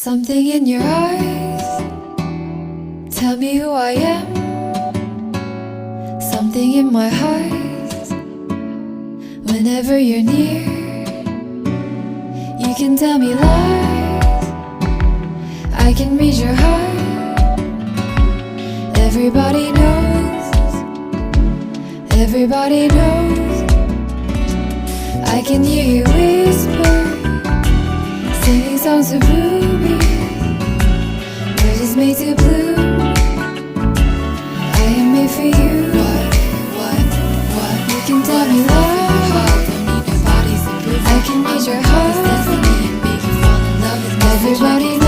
Something in your eyes, tell me who I am. Something in my heart, whenever you're near, you can tell me lies, I can read your heart. Everybody knows, everybody knows, I can hear you whisper, singing songs of rubies. We're just made to bloom, I am made for you. What? You can tell me lies, I can read your heart. Everybody